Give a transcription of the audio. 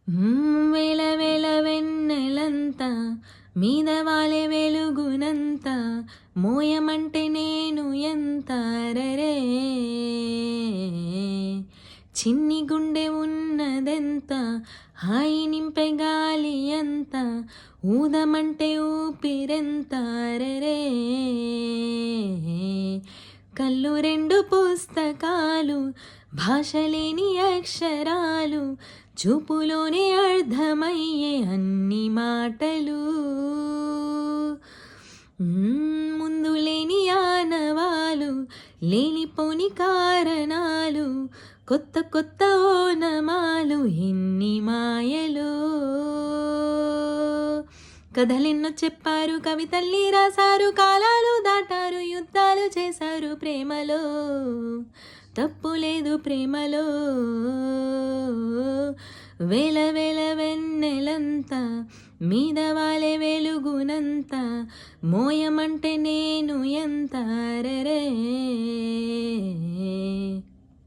వేల వేల వెన్నెలంత మీద వాలే వెలుగునంత మోయమంటే నేను ఎంత రరే చిన్ని గుండె ఉన్నదెంత హాయి నింపే గాలి ఎంత ఊదమంటే ఊపిరెంత రరే కళ్ళు రెండు పుస్తకాలు భాషలేని అక్షరాలు చూపులోనే అర్థమయ్యే అన్ని మాటలు ముందు లేని ఆనవాలు లేనిపోని కారణాలు కొత్త కొత్త ఓనమాలు ఎన్ని మాయలు కథలెన్నో చెప్పారు కవితల్ని రాశారు కాలాలు దాటారు యుద్ధాలు చేశారు ప్రేమలో తప్పు లేదు ప్రేమలో వేల వేల వెన్నెలంత మీద వాలే వెలుగునంత మోయమంటే నేను ఎంత రరే